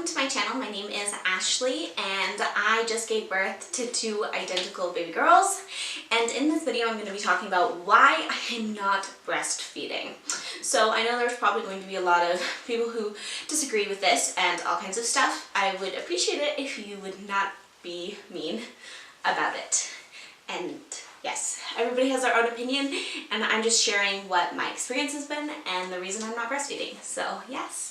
to my channel. My name is Ashley and I just gave birth to two identical baby girls, and in this video I'm going to be talking about why I am not breastfeeding. So I know there's probably going to be a lot of people who disagree with this and all kinds of stuff. I would appreciate it if you would not be mean about it. And yes, everybody has their own opinion, and I'm just sharing what my experience has been and the reason I'm not breastfeeding. So yes,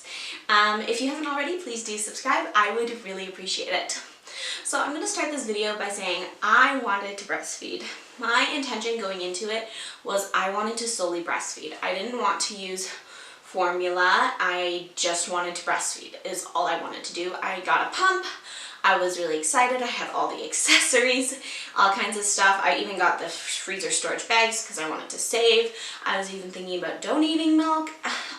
if you haven't already, please do subscribe. I would really appreciate it. So I'm going to start this video by saying I wanted to breastfeed. My intention going into it was I wanted to solely breastfeed. I didn't want to use formula. I just wanted to breastfeed is all I wanted to do. I got a pump. I was really excited. I had all the accessories, all kinds of stuff. I even got the freezer storage bags because I wanted to save. I was even thinking about donating milk.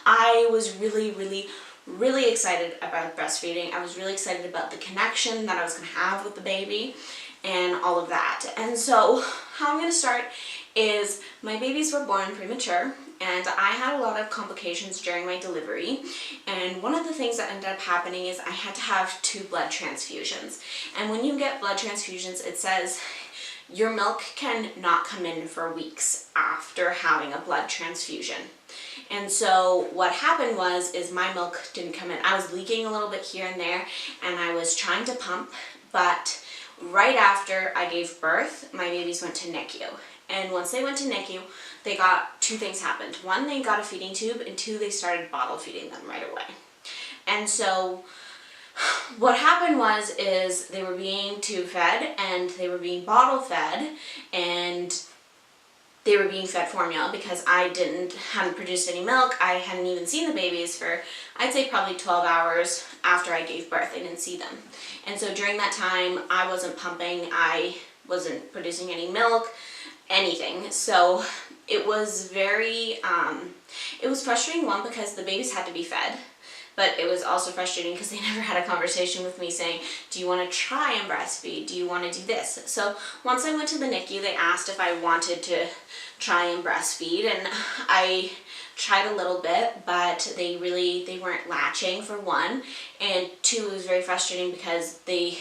I was really excited about breastfeeding. I was really excited about the connection that I was going to have with the baby and all of that. And so how I'm going to start is my babies were born premature, and I had a lot of complications during my delivery, and one of the things that ended up happening is I had to have 2 blood transfusions. And when you get blood transfusions, it says your milk can not come in for weeks after having a blood transfusion. And so what happened is my milk didn't come in. I was leaking a little bit here and there, and I was trying to pump, but right after I gave birth, my babies went to NICU. And once they went to NICU, they got 2 things happened. 1, they got a feeding tube, and 2, they started bottle feeding them right away. And so what happened is they were being tube fed, and they were being bottle fed, and they were being fed formula because I hadn't produced any milk. I hadn't even seen the babies for, I'd say, probably 12 hours after I gave birth. I didn't see them. And so during that time, I wasn't pumping, I wasn't producing any milk, anything. So it was very, it was frustrating, one, because the babies had to be fed, but it was also frustrating because they never had a conversation with me saying, do you want to try and breastfeed? Do you want to do this? So once I went to the NICU, they asked if I wanted to try and breastfeed, and I tried a little bit, but they weren't latching, for 1, and 2, it was very frustrating because they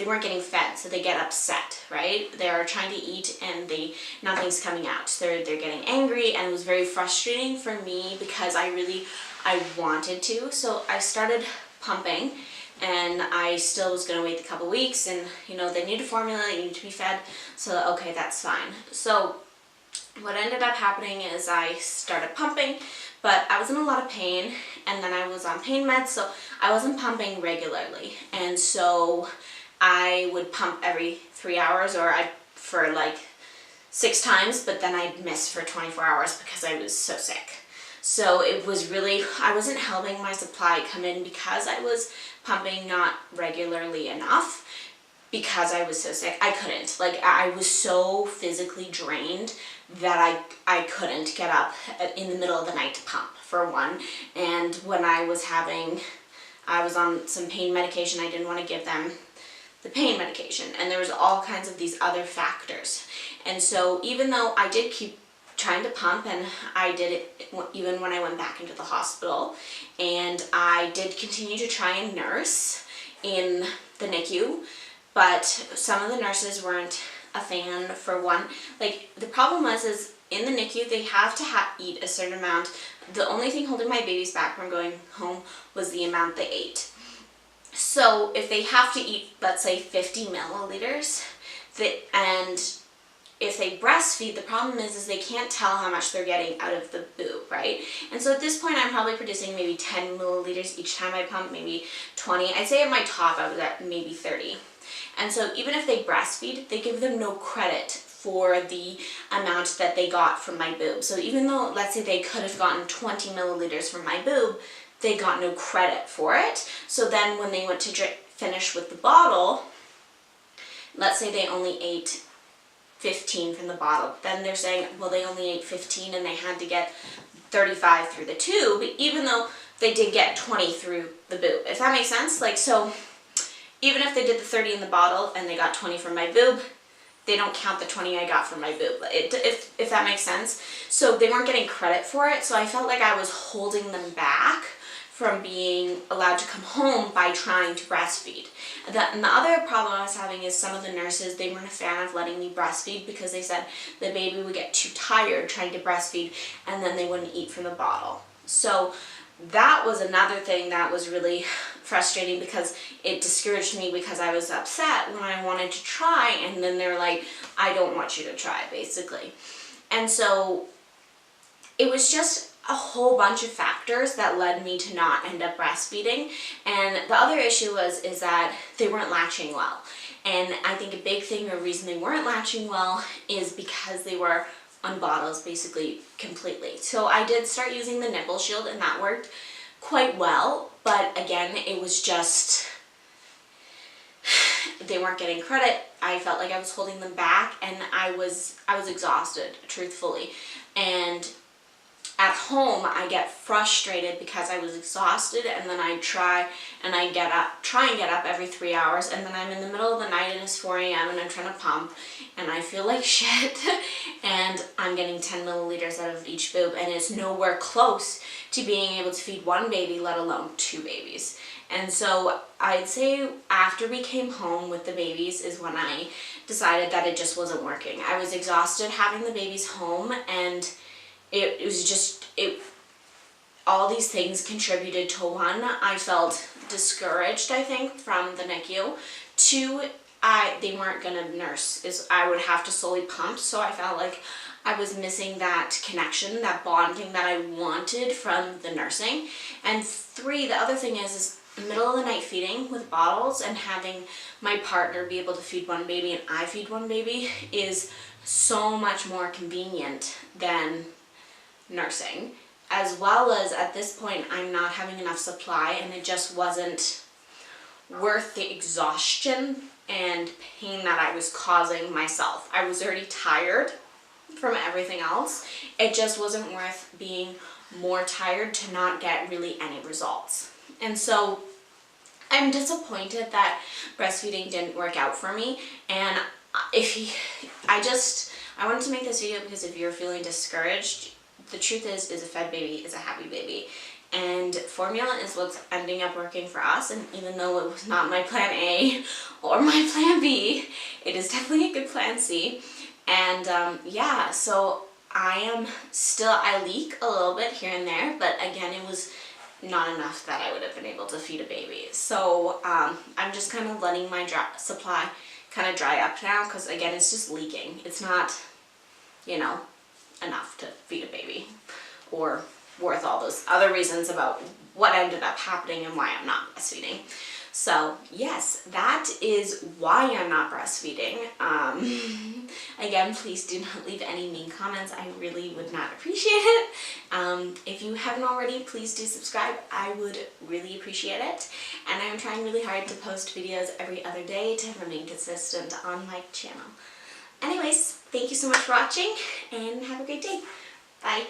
weren't getting fed, so they get upset, right? They're trying to eat and nothing's coming out. They're getting angry, and it was very frustrating for me because I wanted to. So I started pumping, and I still was going to wait a couple weeks, and you know, they need a formula, they need to be fed, so okay, that's fine. So what ended up happening is I started pumping, but I was in a lot of pain, and then I was on pain meds, so I wasn't pumping regularly. And so I would pump every 3 hours, or for like 6 times, but then I'd miss for 24 hours because I was so sick. So it was really, I wasn't helping my supply come in because I was pumping not regularly enough. Because I was so sick, I couldn't. Like, I was so physically drained that I couldn't get up in the middle of the night to pump, for 1. And when I was on some pain medication, I didn't want to give them the pain medication, and there was all kinds of these other factors. And so even though I did keep trying to pump, and I did it even when I went back into the hospital, and I did continue to try and nurse in the NICU, but some of the nurses weren't a fan, for 1. Like, the problem is in the NICU, they have to eat a certain amount. The only thing holding my babies back from going home was the amount they ate. So if they have to eat, let's say, 50 milliliters, and if they breastfeed, the problem is they can't tell how much they're getting out of the boob, right? And so at this point, I'm probably producing maybe 10 milliliters each time I pump, maybe 20. I'd say at my top, I was at maybe 30. And so even if they breastfeed, they give them no credit for the amount that they got from my boob. So even though, let's say, they could have gotten 20 milliliters from my boob, they got no credit for it. So then when they went to finish with the bottle, let's say they only ate 15 from the bottle, then they're saying, well, they only ate 15 and they had to get 35 through the tube, even though they did get 20 through the boob, if that makes sense. Like, so even if they did the 30 in the bottle and they got 20 from my boob, they don't count the 20 I got from my boob, if that makes sense. So they weren't getting credit for it, so I felt like I was holding them back from being allowed to come home by trying to breastfeed. And the other problem I was having is some of the nurses, they weren't a fan of letting me breastfeed because they said the baby would get too tired trying to breastfeed and then they wouldn't eat from the bottle. So that was another thing that was really frustrating because it discouraged me because I was upset when I wanted to try, and then they're like, I don't want you to try, basically. And so it was just a whole bunch of factors that led me to not end up breastfeeding. And the other issue is that they weren't latching well. And I think a big thing or reason they weren't latching well is because they were on bottles basically completely. So I did start using the nipple shield and that worked quite well, but again, it was just, they weren't getting credit. I felt like I was holding them back, and I was exhausted, truthfully. And at home, I get frustrated because I was exhausted, and then I try and get up every 3 hours, and then I'm in the middle of the night and it's 4 a.m. and I'm trying to pump and I feel like shit and I'm getting 10 milliliters out of each boob, and it's nowhere close to being able to feed one baby, let alone 2 babies. And so I'd say after we came home with the babies is when I decided that it just wasn't working. I was exhausted having the babies home, and it was just, all these things contributed to: 1, I felt discouraged, I think, from the NICU. 2, they weren't gonna nurse. I would have to solely pump, so I felt like I was missing that connection, that bonding that I wanted from the nursing. And 3, the other thing is middle of the night feeding with bottles and having my partner be able to feed one baby and I feed one baby is so much more convenient than nursing, as well as at this point I'm not having enough supply, and it just wasn't worth the exhaustion and pain that I was causing myself. I was already tired from everything else. It just wasn't worth being more tired to not get really any results. And so I'm disappointed that breastfeeding didn't work out for me. And I wanted to make this video because if you're feeling discouraged, the truth is a fed baby is a happy baby. And formula is what's ending up working for us, and even though it was not my plan A or my plan B, it is definitely a good plan C. And yeah, so I leak a little bit here and there, but again, it was not enough that I would have been able to feed a baby. So I'm just kind of letting my supply kind of dry up now, because again, it's just leaking. It's not, enough to feed a baby, or worth all those other reasons about what ended up happening and why I'm not breastfeeding. So yes, that is why I'm not breastfeeding. Again, please do not leave any mean comments. I really would not appreciate it. If you haven't already, please do subscribe. I would really appreciate it. And I'm trying really hard to post videos every other day to remain consistent on my channel. Anyways, thank you so much for watching, and have a great day. Bye.